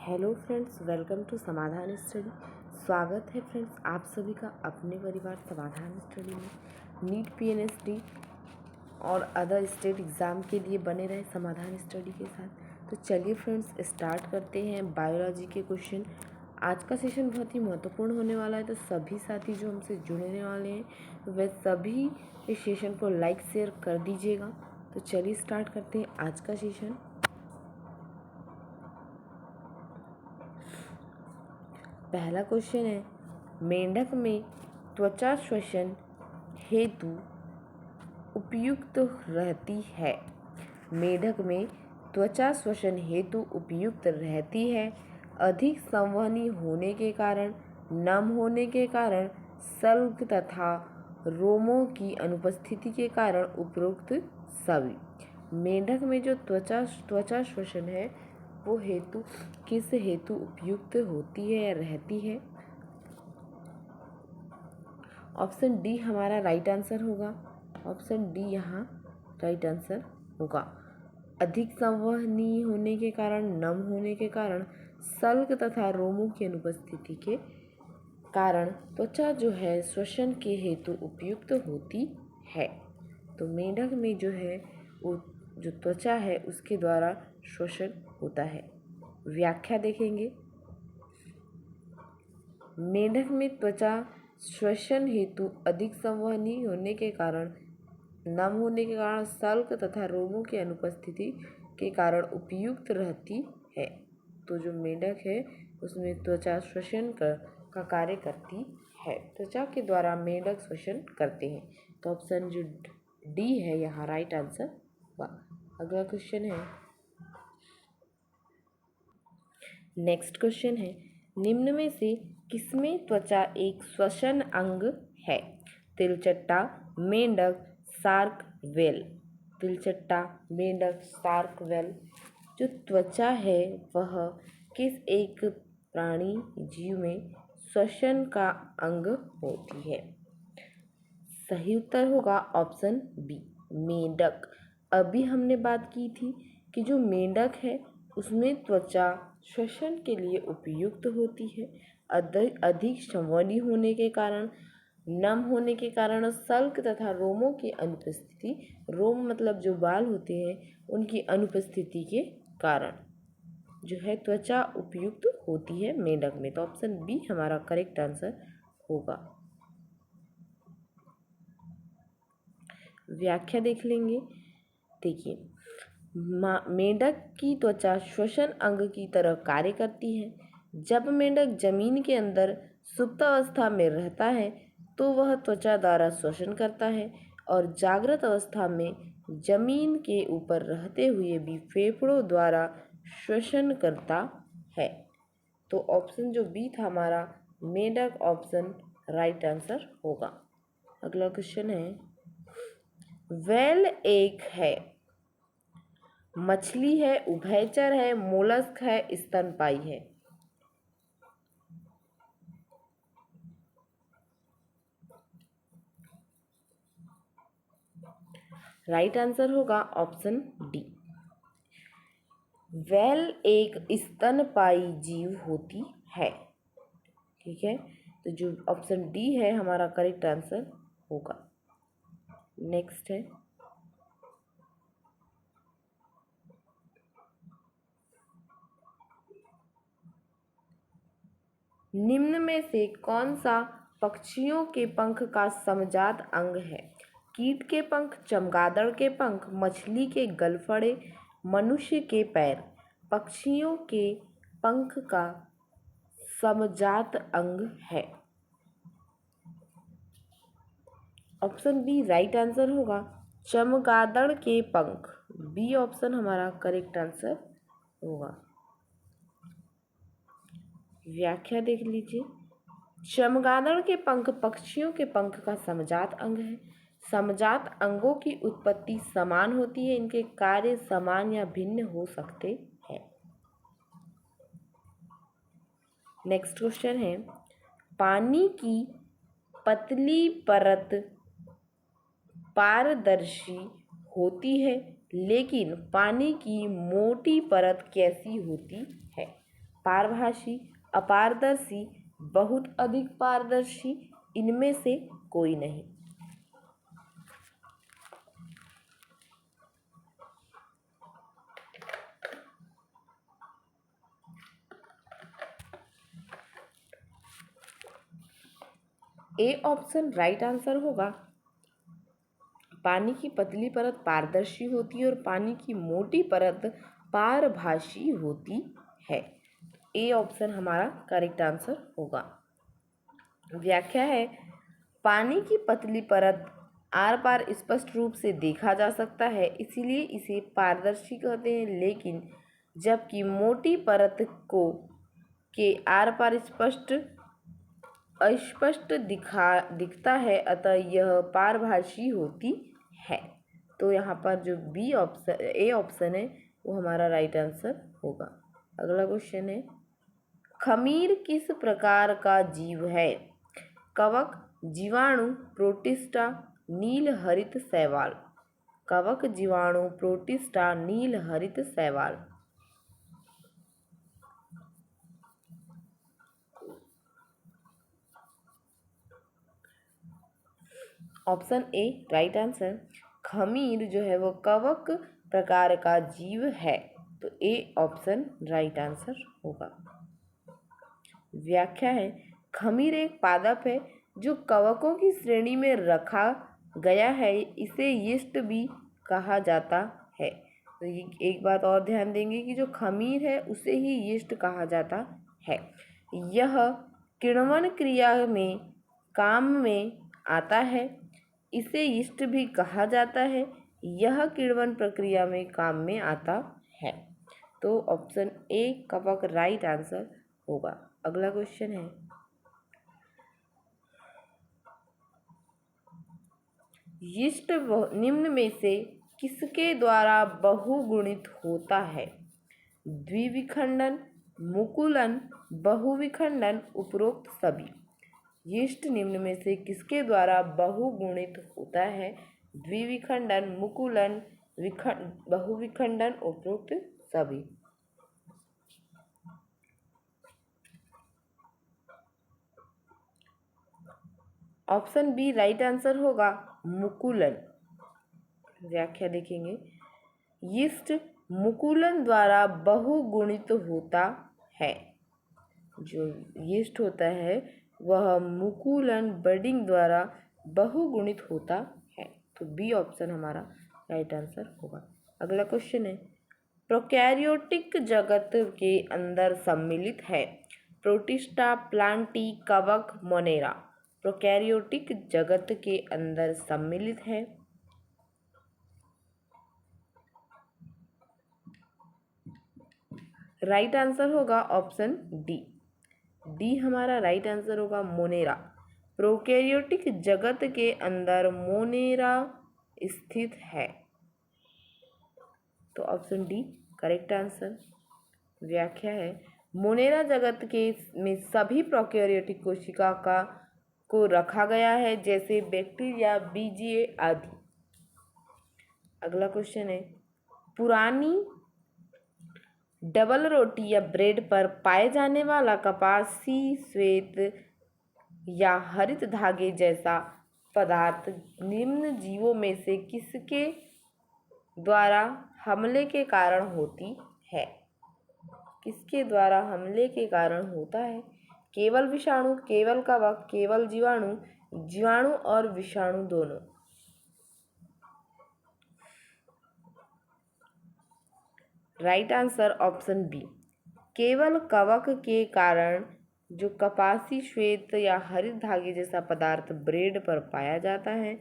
Hello friends, welcome to समाधान study. स्वागत है फ्रेंड्स आप सभी का अपने परिवार समाधान स्टडी में। नीट पीएनएसडी और अदर स्टेट एग्ज़ाम के लिए बने रहे समाधान स्टडी के साथ। तो चलिए फ्रेंड्स स्टार्ट करते हैं बायोलॉजी के क्वेश्चन। आज का सेशन बहुत ही महत्वपूर्ण होने वाला है, तो सभी साथी जो हमसे जुड़ने वाले हैं वह सभी इस सेशन को लाइक शेयर कर दीजिएगा। तो चलिए स्टार्ट करते हैं आज का सेशन। पहला क्वेश्चन है, मेंढक में त्वचा श्वसन हेतु उपयुक्त रहती है। मेंढक में त्वचा श्वसन हेतु उपयुक्त रहती है। अधिक संवहनी होने के कारण, नम होने के कारण, शल्क तथा रोमों की अनुपस्थिति के कारण उपरोक्त सभी। मेंढक में जो त्वचा श्वसन है वो हेतु किस हेतु उपयुक्त होती है या रहती है? ऑप्शन डी हमारा राइट आंसर होगा। ऑप्शन डी यहाँ राइट आंसर होगा। अधिक संवहनी होने के कारण, नम होने के कारण, शल्क तथा रोमों की अनुपस्थिति के कारण त्वचा जो है श्वसन के हेतु उपयुक्त होती है। तो मेंढक में जो है वो जो त्वचा है उसके द्वारा श्वसन होता है। व्याख्या देखेंगे। मेंढक में त्वचा श्वसन हेतु अधिक संवहनी होने के कारण, नम होने के कारण, शल्क तथा रोमों की अनुपस्थिति के कारण उपयुक्त रहती है। तो जो मेंढक है उसमें त्वचा श्वसन का कार्य करती है। त्वचा के द्वारा मेंढक श्वसन करते हैं। तो ऑप्शन जो डी है यहाँ राइट आंसर हुआ। अगला क्वेश्चन है, नेक्स्ट क्वेश्चन है, निम्न में से किसमें त्वचा एक श्वसन अंग है? तिलचट्टा, मेंढक, शार्क, व्हेल। तिलचट्टा, मेंढक, शार्क, व्हेल। जो त्वचा है वह किस एक प्राणी जीव में श्वसन का अंग होती है? सही उत्तर होगा ऑप्शन बी, मेंढक। अभी हमने बात की थी कि जो मेंढक है उसमें त्वचा श्वसन के लिए उपयुक्त होती है। अधिक संवहनी होने के कारण, नम होने के कारण, शल्क तथा रोमों की अनुपस्थिति, रोम मतलब जो बाल होते हैं उनकी अनुपस्थिति के कारण जो है त्वचा उपयुक्त होती है मेंढक में। तो ऑप्शन बी हमारा करेक्ट आंसर होगा। व्याख्या देख लेंगे। देखिए, मेंढक की त्वचा श्वसन अंग की तरह कार्य करती है। जब मेंढक जमीन के अंदर सुप्तावस्था में रहता है तो वह त्वचा द्वारा श्वसन करता है, और जागृत अवस्था में जमीन के ऊपर रहते हुए भी फेफड़ों द्वारा श्वसन करता है। तो ऑप्शन जो बी था हमारा मेंढक, ऑप्शन राइट आंसर होगा। अगला क्वेश्चन है, व्हेल एक है, मछली है, उभयचर है, मोलस्क है, स्तनपायी है। राइट आंसर होगा ऑप्शन डी। व्हेल एक स्तनपायी जीव होती है। ठीक है, तो जो ऑप्शन डी है हमारा करेक्ट आंसर होगा। नेक्स्ट है, निम्न में से कौन सा पक्षियों के पंख का समजात अंग है? कीट के पंख, चमगादड़ के पंख, मछली के गलफड़े, मनुष्य के पैर। पक्षियों के पंख का समजात अंग है। ऑप्शन बी राइट आंसर होगा, चमगादड़ के पंख। बी ऑप्शन हमारा करेक्ट आंसर होगा। व्याख्या देख लीजिए। चमगादड़ के पंख पक्षियों के पंख का समजात अंग है। समजात अंगों की उत्पत्ति समान होती है, इनके कार्य समान या भिन्न हो सकते हैं। नेक्स्ट क्वेश्चन है, पानी की पतली परत पारदर्शी होती है, लेकिन पानी की मोटी परत कैसी होती है? पारभाषी, अपारदर्शी, बहुत अधिक पारदर्शी, इनमें से कोई नहीं। ए ऑप्शन राइट आंसर होगा। पानी की पतली परत पारदर्शी होती है और पानी की मोटी परत पारभाषी होती है। ए ऑप्शन हमारा करेक्ट आंसर होगा। व्याख्या है, पानी की पतली परत आर पार स्पष्ट रूप से देखा जा सकता है, इसीलिए इसे पारदर्शी कहते हैं, लेकिन जबकि मोटी परत को के आर पार अस्पष्ट दिखता है, अतः यह पारभाषी होती है। तो यहाँ पर जो बी ऑप्शन ए ऑप्शन है वो हमारा राइट आंसर होगा। अगला क्वेश्चन है, खमीर किस प्रकार का जीव है? कवक, जीवाणु, प्रोटिस्टा, नील हरित शैवाल। कवक, जीवाणु, प्रोटिस्टा, नील हरित शैवाल। Option A right answer. खमीर जो है वो कवक प्रकार का जीव है, तो ए ऑप्शन राइट आंसर होगा। व्याख्या है, खमीर एक पादप है जो कवकों की श्रेणी में रखा गया है, इसे यीस्ट भी कहा जाता है। तो ये एक बात और ध्यान देंगे कि जो खमीर है उसे ही यीस्ट कहा जाता है। यह किण्वन क्रिया में काम में आता है, इसे यीस्ट भी कहा जाता है। यह किण्वन प्रक्रिया में काम में आता है। तो ऑप्शन ए कवक राइट आंसर होगा। अगला क्वेश्चन है, यीस्ट निम्न में से किसके द्वारा बहुगुणित होता है? द्विविखंडन, मुकुलन, बहुविखंडन, उपरोक्त सभी। यीस्ट निम्न में से किसके द्वारा बहुगुणित होता है? द्विविखंडन, मुकुलन, बहुविखंडन, उपरोक्त सभी। ऑप्शन बी राइट आंसर होगा, मुकुलन। व्याख्या देखेंगे, यीस्ट मुकुलन द्वारा बहुगुणित होता है। जो यीस्ट होता है वह मुकुलन बडिंग द्वारा बहुगुणित होता है। तो बी ऑप्शन हमारा राइट आंसर होगा। अगला क्वेश्चन है, प्रोकैरियोटिक जगत के अंदर सम्मिलित है। प्रोटिस्टा, प्लांटी, कवक, मोनेरा। प्रोकैरियोटिक जगत के अंदर सम्मिलित है। राइट आंसर होगा ऑप्शन डी। डी हमारा राइट आंसर होगा, मोनेरा। प्रोकैरियोटिक जगत के अंदर मोनेरा स्थित है। तो ऑप्शन डी करेक्ट आंसर। व्याख्या है, मोनेरा जगत के में सभी प्रोकैरियोटिक कोशिका को रखा गया है, जैसे बैक्टीरिया, बीजीय आदि। अगला क्वेश्चन है, पुरानी डबल रोटी या ब्रेड पर पाए जाने वाला कपासी श्वेत या हरित धागे जैसा पदार्थ निम्न जीवों में से किसके द्वारा हमले के कारण होती है? किसके द्वारा हमले के कारण होता है? केवल विषाणु, केवल कवक, केवल जीवाणु, जीवाणु और विषाणु दोनों। राइट आंसर ऑप्शन बी, केवल कवक के कारण जो कपासी श्वेत या हरित धागे जैसा पदार्थ ब्रेड पर पाया जाता है,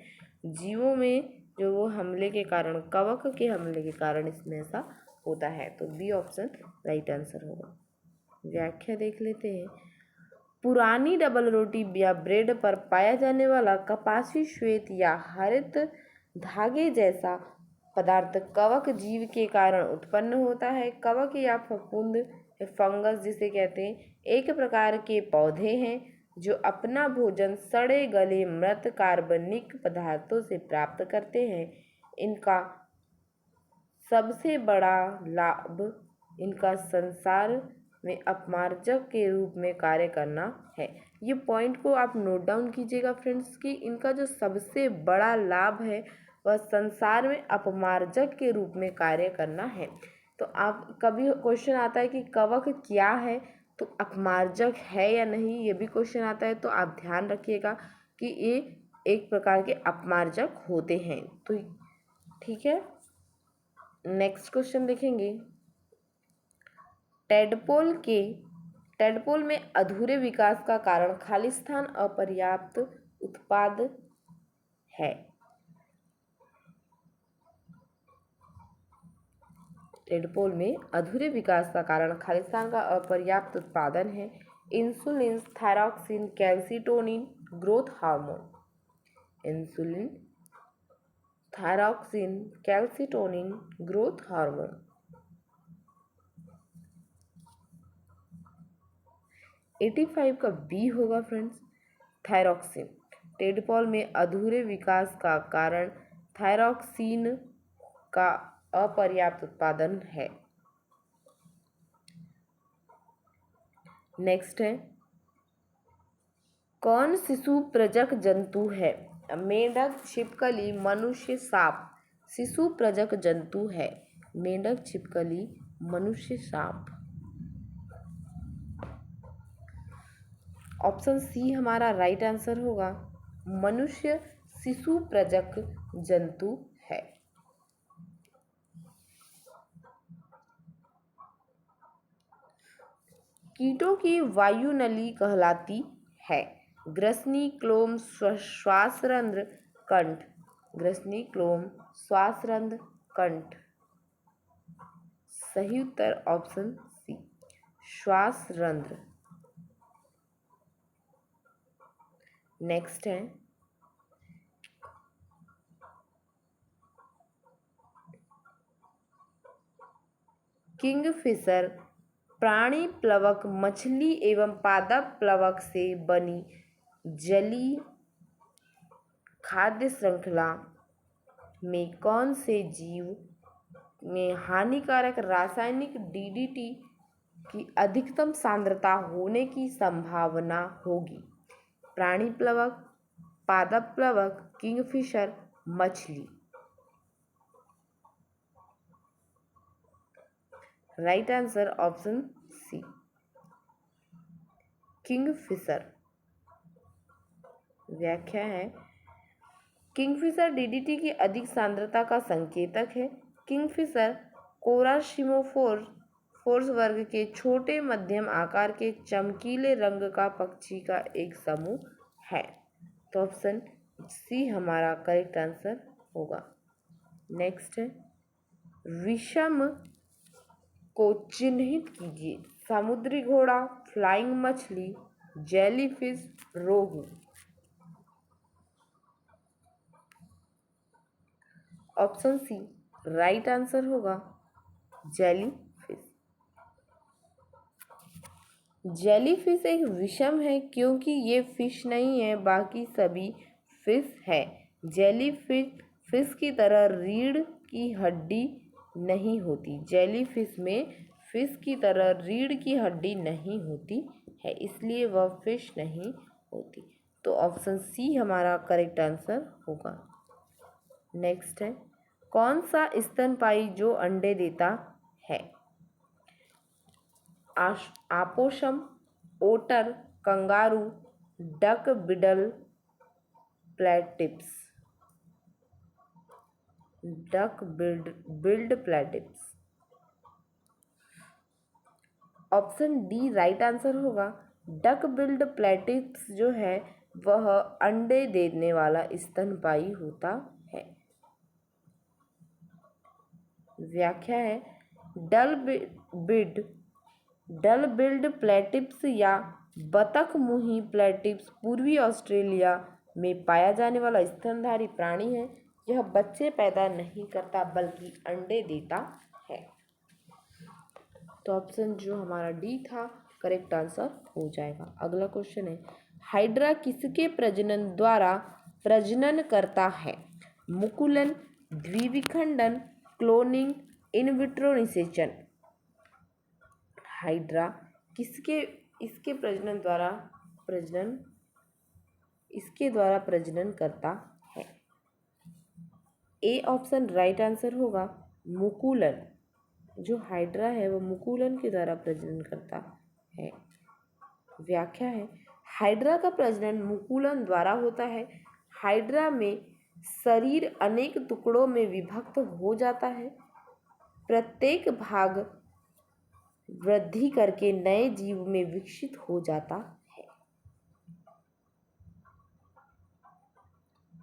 जीवों में जो वो हमले के कारण, कवक के हमले के कारण इसमें ऐसा होता है। तो बी ऑप्शन राइट आंसर होगा। व्याख्या देख लेते हैं, पुरानी डबल रोटी या ब्रेड पर पाया जाने वाला कपासी श्वेत या हरित धागे जैसा पदार्थ कवक जीव के कारण उत्पन्न होता है। कवक या फफूंद, फंगस जिसे कहते हैं, एक प्रकार के पौधे हैं जो अपना भोजन सड़े गले मृत कार्बनिक पदार्थों से प्राप्त करते हैं। इनका सबसे बड़ा लाभ इनका संसार में अपमार्जक के रूप में कार्य करना है। ये पॉइंट को आप नोट डाउन कीजिएगा फ्रेंड्स कि इनका जो सबसे बड़ा लाभ है वह संसार में अपमार्जक के रूप में कार्य करना है। तो आप कभी क्वेश्चन आता है कि कवक क्या है, तो अपमार्जक है या नहीं, ये भी क्वेश्चन आता है, तो आप ध्यान रखिएगा कि ये एक प्रकार के अपमार्जक होते हैं। तो ठीक है, नेक्स्ट क्वेश्चन देखेंगे। टेडपोल में अधूरे विकास का कारण खालिस्तान अपर्याप्त उत्पाद है। टेडपोल में अधूरे विकास का कारण खालिस्तान का अपर्याप्त उत्पादन है। Insulin, thyroxine, calcitonin, growth hormone. Insulin, thyroxine, calcitonin, growth hormone. 85 का बी होगा फ्रेंड्स, थायरॉक्सिन। टेडपोल में अधूरे विकास का कारण थायरॉक्सिन का अपर्याप्त उत्पादन है। नेक्स्ट है, कौन शिशु प्रजक जंतु है? मेंढक, छिपकली, मनुष्य, सांप। शिशु प्रजक जंतु है मेंढक, छिपकली, मनुष्य, सांप। ऑप्शन सी हमारा राइट आंसर होगा। मनुष्य शिशु प्रजक जंतु है। कीटों की वायुनली कहलाती है। ग्रसनी, क्लोम, श्वासरंध्र, कंठ। ग्रसनी, क्लोम, श्वासरंध्र, कंठ। सही उत्तर ऑप्शन सी, श्वासरंध्र। नेक्स्ट है, किंगफिशर प्राणी प्लवक मछली एवं पादप प्लवक से बनी जलीय खाद्य श्रृंखला में कौन से जीव में हानिकारक रासायनिक डीडीटी की अधिकतम सांद्रता होने की संभावना होगी? प्राणी प्लवक, पादप प्लवक, किंगफिशर, मछली। Right answer option C, kingfisher. व्याख्या है, किंगफिशर डीडीटी की अधिक सांद्रता का संकेतक है। किंगफिशर कोरासिमोफोर्स वर्ग के छोटे मध्यम आकार के चमकीले रंग का पक्षी का एक समूह है। तो ऑप्शन सी हमारा करेक्ट आंसर होगा। नेक्स्ट है, विषम को चिन्हित कीजिए। समुद्री घोड़ा, फ्लाइंग मछली, जेलीफिश, रोहू। ऑप्शन सी राइट आंसर होगा, जेलीफिश। जेलीफिश एक विषम है क्योंकि ये फिश नहीं है, बाकी सभी फिश है। जेलीफिश की तरह रीढ़ की हड्डी नहीं होती। जेलीफिश में फिश की तरह रीढ़ की हड्डी नहीं होती है, इसलिए वह फिश नहीं होती। तो ऑप्शन सी हमारा करेक्ट आंसर होगा। नेक्स्ट है, कौन सा स्तनपायी जो अंडे देता है? आपोसम, ओटर, कंगारू, डक बिडल platypus. Duck billed platypus. Option D right answer होगा। डक बिल्ड प्लेटिप्स जो है वह अंडे देने वाला स्तनपायी होता है। व्याख्या है, डल बिल्ड प्लेटिप्स या बतख मुंही प्लेटिप्स पूर्वी ऑस्ट्रेलिया में पाया जाने वाला स्तनधारी प्राणी है। यह बच्चे पैदा नहीं करता बल्कि अंडे देता है। तो ऑप्शन जो हमारा डी था करेक्ट आंसर हो जाएगा। अगला क्वेश्चन है, हाइड्रा किसके प्रजनन द्वारा प्रजनन करता है? मुकुलन, द्विविखंडन, क्लोनिंग, इन विट्रो निषेचन। हाइड्रा किसके इसके प्रजनन द्वारा प्रजनन इसके द्वारा प्रजनन करता है। ए ऑप्शन राइट आंसर होगा। मुकुलन, जो हाइड्रा है वो मुकुलन के द्वारा प्रजनन करता है। व्याख्या है, हाइड्रा का प्रजनन मुकुलन द्वारा होता है। हाइड्रा में शरीर अनेक टुकड़ों में विभक्त हो जाता है। प्रत्येक भाग वृद्धि करके नए जीव में विकसित हो जाता है।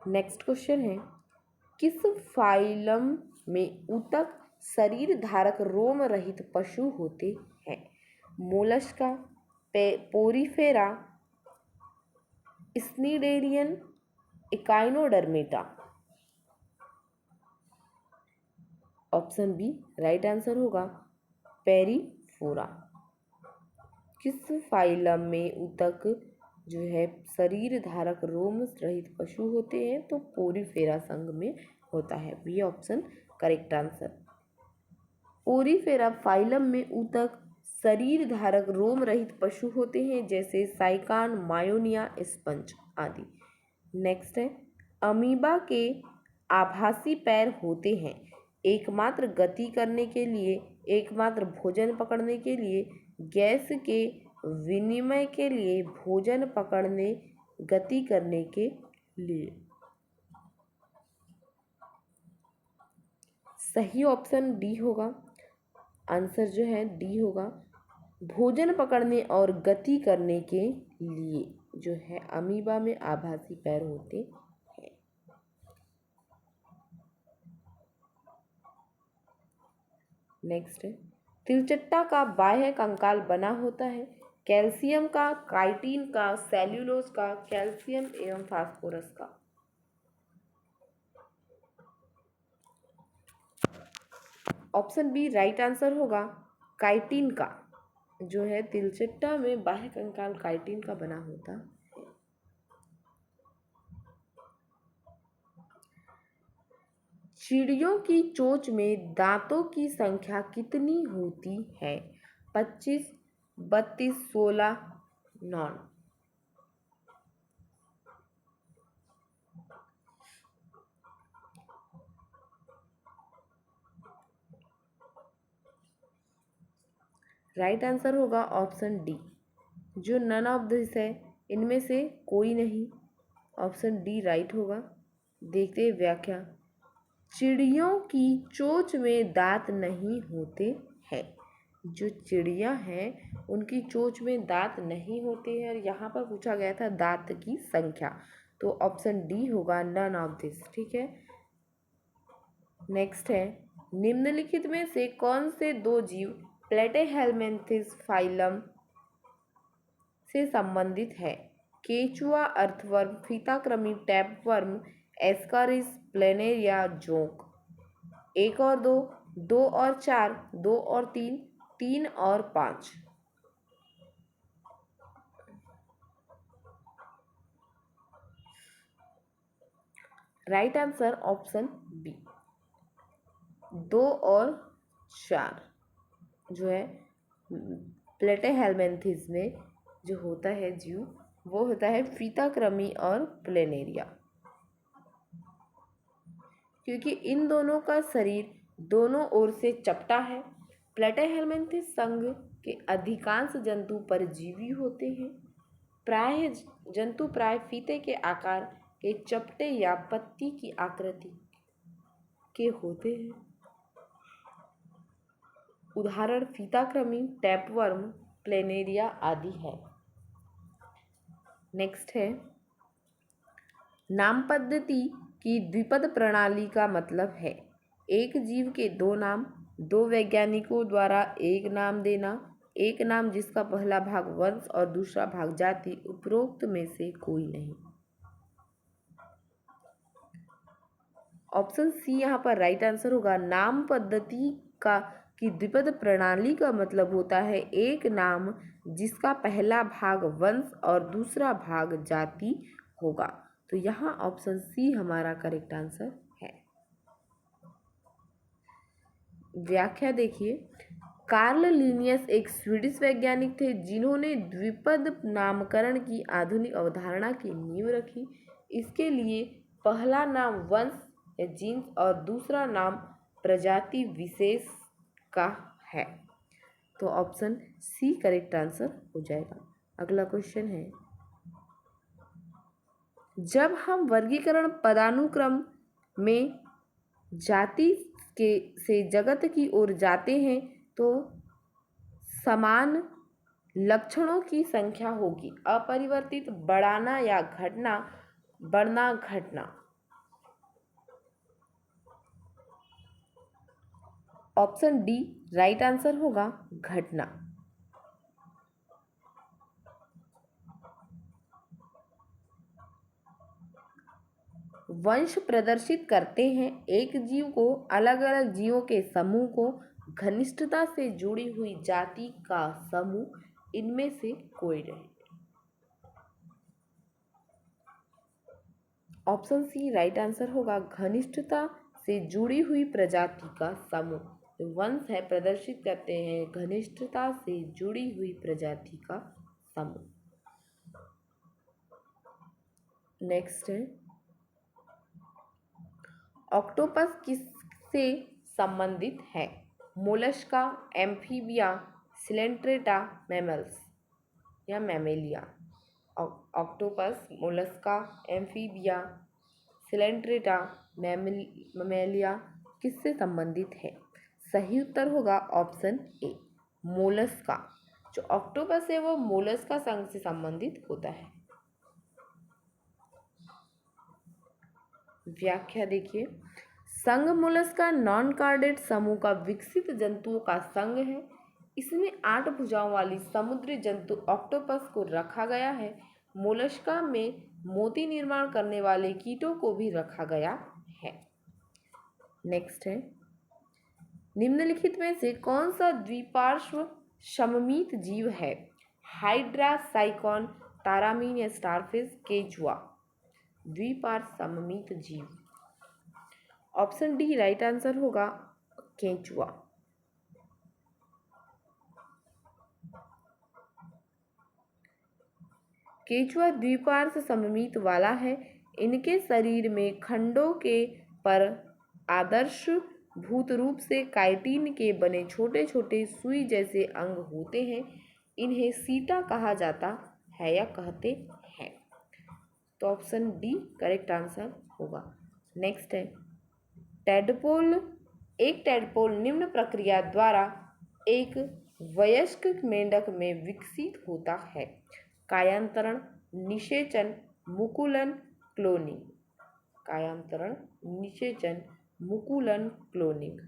नेक्स्ट क्वेश्चन है, किस फाइलम में ऊतक शरीर धारक रोम रहित पशु होते हैं? Mollusca, Porifera, Cnidarian, Echinodermata. Option B right answer होगा। पेरीफोरा। किस फाइलम में ऊतक जो है शरीर धारक रोम रहित पशु होते हैं? तो पोरीफेरा संघ में होता है। B option correct answer. Porifera phylum में ऊतक शरीर धारक रोम रहित पशु होते हैं, जैसे साइकान, मायोनिया, स्पंज आदि। नेक्स्ट है, अमीबा के आभासी पैर होते हैं। एकमात्र गति करने के लिए, एकमात्र भोजन पकड़ने के लिए, गैस के विनिमय के लिए, भोजन पकड़ने, गति करने के लिए। सही ऑप्शन डी होगा। आंसर जो है डी होगा। भोजन पकड़ने और गति करने के लिए जो है अमीबा में आभासी पैर होते हैं। नेक्स्ट है, तिलचट्टा का बाह्य कंकाल बना होता है कैल्शियम का, काइटिन का, सेल्यूलोज का, कैल्शियम एवं फास्फोरस का। ऑप्शन बी राइट आंसर होगा। काइटिन का जो है तिलचट्टा में बाह्य कंकाल काइटिन का बना होता है। चिड़ियों की चोंच में दांतों की संख्या कितनी होती है? 25, 32, 16, 9। राइट आंसर होगा ऑप्शन डी, जो नन ऑफ दिस है, इनमें से कोई नहीं। ऑप्शन डी राइट होगा। देखते हैं व्याख्या। चिड़ियों की चोंच में दांत नहीं होते हैं। जो चिड़िया हैं उनकी चोंच में दांत नहीं होते हैं, और यहाँ पर पूछा गया था दांत की संख्या, तो ऑप्शन डी होगा नन ऑफ दिस। ठीक है। नेक्स्ट है, निम्नलिखित में से कौन से दो जीव प्लेटेहेलमिन्थेस फाइलम से संबंधित है? केचुआ, अर्थवर्म, फीताकृमि, टैपवर्म, एस्कारिस, प्लेनेरिया, जोंक। 1 और 2, 2 और 4, 2 और 3, 3 और 5। राइट आंसर ऑप्शन बी, 2 और 4 जो है प्लेटेहेलमिन्थेस में जो होता है जीव, वो होता है फीताकृमि और प्लेनेरिया, क्योंकि इन दोनों का शरीर दोनों ओर से चपटा है। प्लेटेहेलमिन्थेस संघ के अधिकांश जंतु परजीवी होते हैं। जंतु प्राय फीते के आकार के चपटे या पत्ती की आकृति के होते हैं। उदाहरण फीताकृमि, टैपवर्म, प्लेनेरिया आदि है। नेक्स्ट है, नाम पद्धति की द्विपद प्रणाली का मतलब है एक जीव के दो नाम, दो वैज्ञानिकों द्वारा एक नाम देना, एक नाम जिसका पहला भाग वंश और दूसरा भाग जाति, उपरोक्त में से कोई नहीं। ऑप्शन सी यहाँ पर राइट आंसर होगा। नाम पद्धति की द्विपद प्रणाली का मतलब होता है एक नाम जिसका पहला भाग वंश और दूसरा भाग जाति होगा। तो यहाँ ऑप्शन सी हमारा करेक्ट आंसर है। व्याख्या देखिए, कार्ल लिनियस एक स्वीडिश वैज्ञानिक थे जिन्होंने द्विपद नामकरण की आधुनिक अवधारणा की नींव रखी। इसके लिए पहला नाम वंश या जीन्स और दूसरा नाम प्रजाति विशेष का है। तो ऑप्शन सी करेक्ट आंसर हो जाएगा। अगला क्वेश्चन है, जब हम वर्गीकरण पदानुक्रम में जाति के से जगत की ओर जाते हैं तो समान लक्षणों की संख्या होगी। अपरिवर्तित, बढ़ाना या घटना, बढ़ना घटना। ऑप्शन डी राइट आंसर होगा, घटना। वंश प्रदर्शित करते हैं एक जीव को अलग अलग जीवों के समूह को घनिष्ठता से जुड़ी हुई जाति का समूह, इनमें से कोई नहीं। ऑप्शन सी राइट आंसर होगा, घनिष्ठता से जुड़ी हुई प्रजाति का समूह। वंश है प्रदर्शित करते हैं घनिष्ठता से जुड़ी हुई प्रजाति का समूह। नेक्स्ट है, ऑक्टोपस किससे संबंधित है? मोलस्का, एम्फीबिया, सिलेंट्रेटा, मैमल्स या Mammalia. Octopus, Mollusca, amphibia, Coelenterata, Mammalia किससे संबंधित है? सही उत्तर होगा ऑप्शन ए, मोलस्का। जो ऑक्टोपस है वो मोलस्का संघ से संबंधित होता है। व्याख्या देखिए, संघ मोलस्का नॉन कार्डेट समूह का विकसित जंतुओं का संघ है। इसमें 8 भुजाओं वाली समुद्री जंतु ऑक्टोपस को रखा गया है। मोलस्का में मोती निर्माण करने वाले कीटों को भी रखा गया है। नेक्स्ट है, निम्नलिखित में से कौन सा द्विपार्श्व सममित जीव है? हाइड्रा, साइकॉन, तारामीन या स्टारफिश, केचुआ। द्विपार्श्व सममित जीव। ऑप्शन डी राइट आंसर होगा, केचुआ। केचुआ द्विपार्श्व सममित वाला है। इनके शरीर में खंडों के पर आदर्श भूत रूप से काइटिन के बने छोटे छोटे सुई जैसे अंग होते हैं। इन्हें सीटा कहा जाता है या कहते हैं। तो ऑप्शन डी करेक्ट आंसर होगा। नेक्स्ट है, टैडपोल। एक टैडपोल निम्न प्रक्रिया द्वारा एक वयस्क मेंढक में विकसित होता है: कायांतरण, निषेचन, मुकुलन, क्लोनिंग। कायांतरण, निषेचन, मुकुलन, cloning.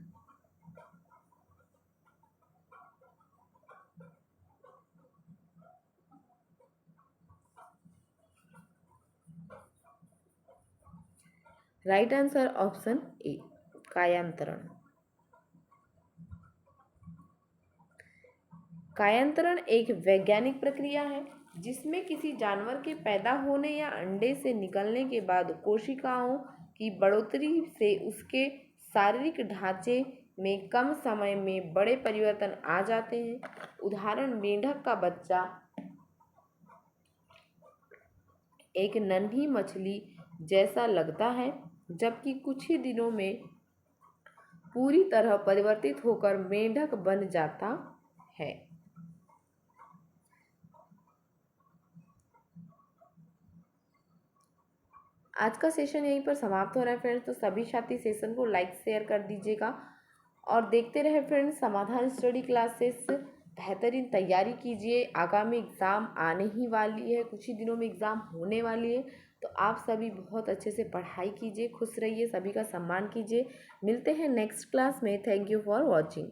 Right answer option A, कायांतरण। कायांतरण एक वैज्ञानिक प्रक्रिया है जिसमें किसी जानवर के पैदा होने या अंडे से निकलने के बाद कोशिकाओं की बढ़ोतरी से उसके शारीरिक ढांचे में कम समय में बड़े परिवर्तन आ जाते हैं। उदाहरण, मेंढक का बच्चा एक नन्ही मछली जैसा लगता है, जबकि कुछ ही दिनों में पूरी तरह परिवर्तित होकर मेंढक बन जाता है। आज का सेशन यहीं पर समाप्त हो रहा है फ्रेंड्स। तो सभी साथी सेशन को लाइक शेयर कर दीजिएगा और देखते रहे फ्रेंड्स समाधान स्टडी क्लासेस। बेहतरीन तैयारी कीजिए, आगामी एग्ज़ाम आने ही वाली है, कुछ ही दिनों में एग्ज़ाम होने वाली है। तो आप सभी बहुत अच्छे से पढ़ाई कीजिए, खुश रहिए, सभी का सम्मान कीजिए। मिलते हैं नेक्स्ट क्लास में। Thank you for watching.